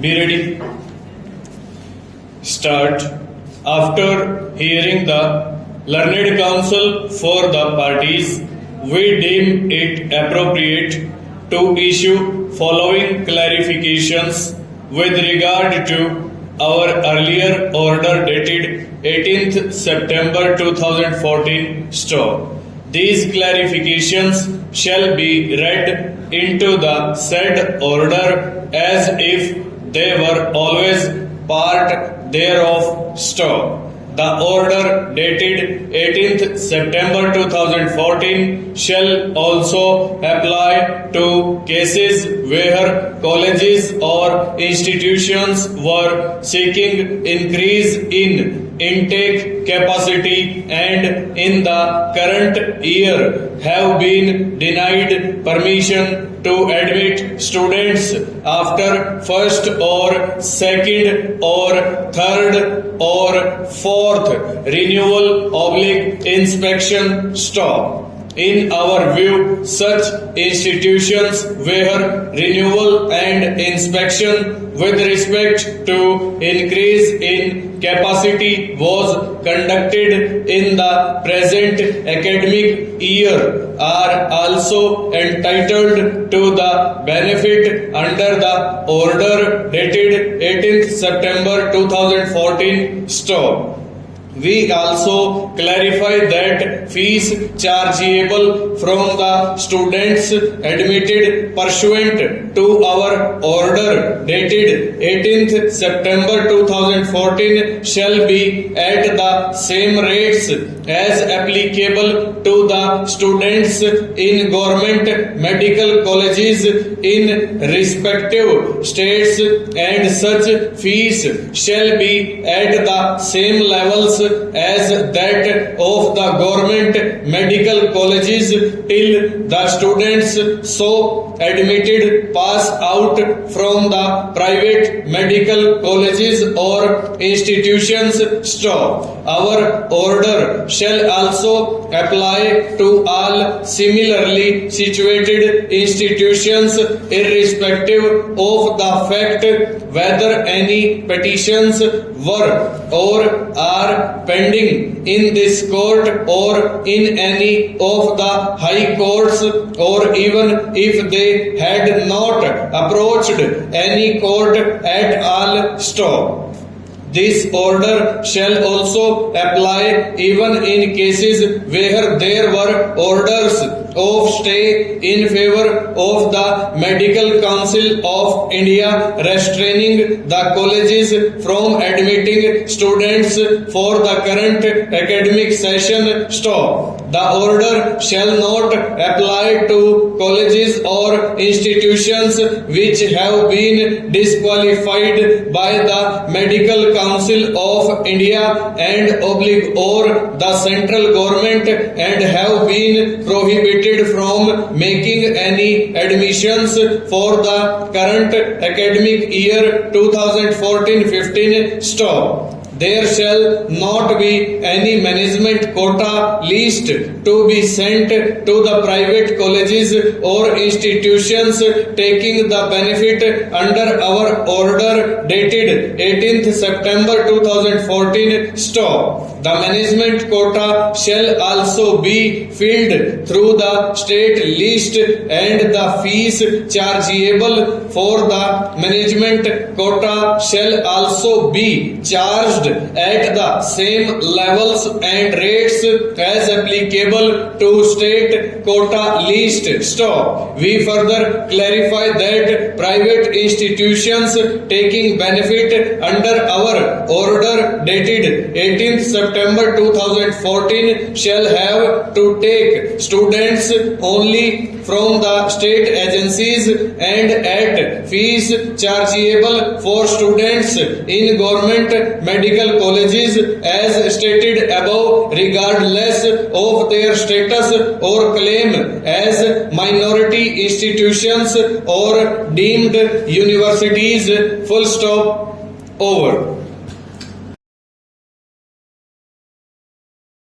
Be ready. Start. After hearing the learned counsel for the parties, we deem it appropriate to issue following clarifications with regard to our earlier order dated 18th September 2014 stop. These clarifications shall be read into the said order as if they were always part thereof stop. The order dated 18th September 2014 shall also apply to cases where colleges or institutions were seeking increase in intake capacity and in the current year have been denied permission to admit students after first or second or third or fourth renewal / inspection stop. In our view, such institutions where renewal and inspection with respect to increase in capacity was conducted in the present academic year are also entitled to the benefit under the order dated 18th September 2014 stop. We also clarify that fees chargeable from the students admitted pursuant to our order dated 18th September 2014 shall be at the same rates as applicable to the students in government medical colleges in respective states, and such fees shall be at the same levels as that of the government medical colleges till the students so admitted pass out from the private medical colleges or institutions stop. Our order shall also apply to all similarly situated institutions irrespective of the fact whether any petitions were or are pending in this court or in any of the high courts, or even if they had not approached any court at all stop. This order shall also apply even in cases where there were orders of stay in favor of the Medical Council of India restraining the colleges from admitting students for the current academic session stop. The order shall not apply to colleges or institutions which have been disqualified by the Medical Council of India and or the central government and have been prohibited from making any admissions for the current academic year 2014-15 stop. There shall not be any management quota list to be sent to the private colleges or institutions taking the benefit under our order dated 18th September 2014 stop. The management quota shall also be filled through the state list, and the fees chargeable for the management quota shall also be charged at the same levels and rates as applicable to state quota list stop. We further clarify that private institutions taking benefit under our order dated 18th September 2014 shall have to take students only from the state agencies and at fees chargeable for students in government medical colleges as stated above, regardless of their status or claim as minority institutions or deemed universities. Full stop. Over.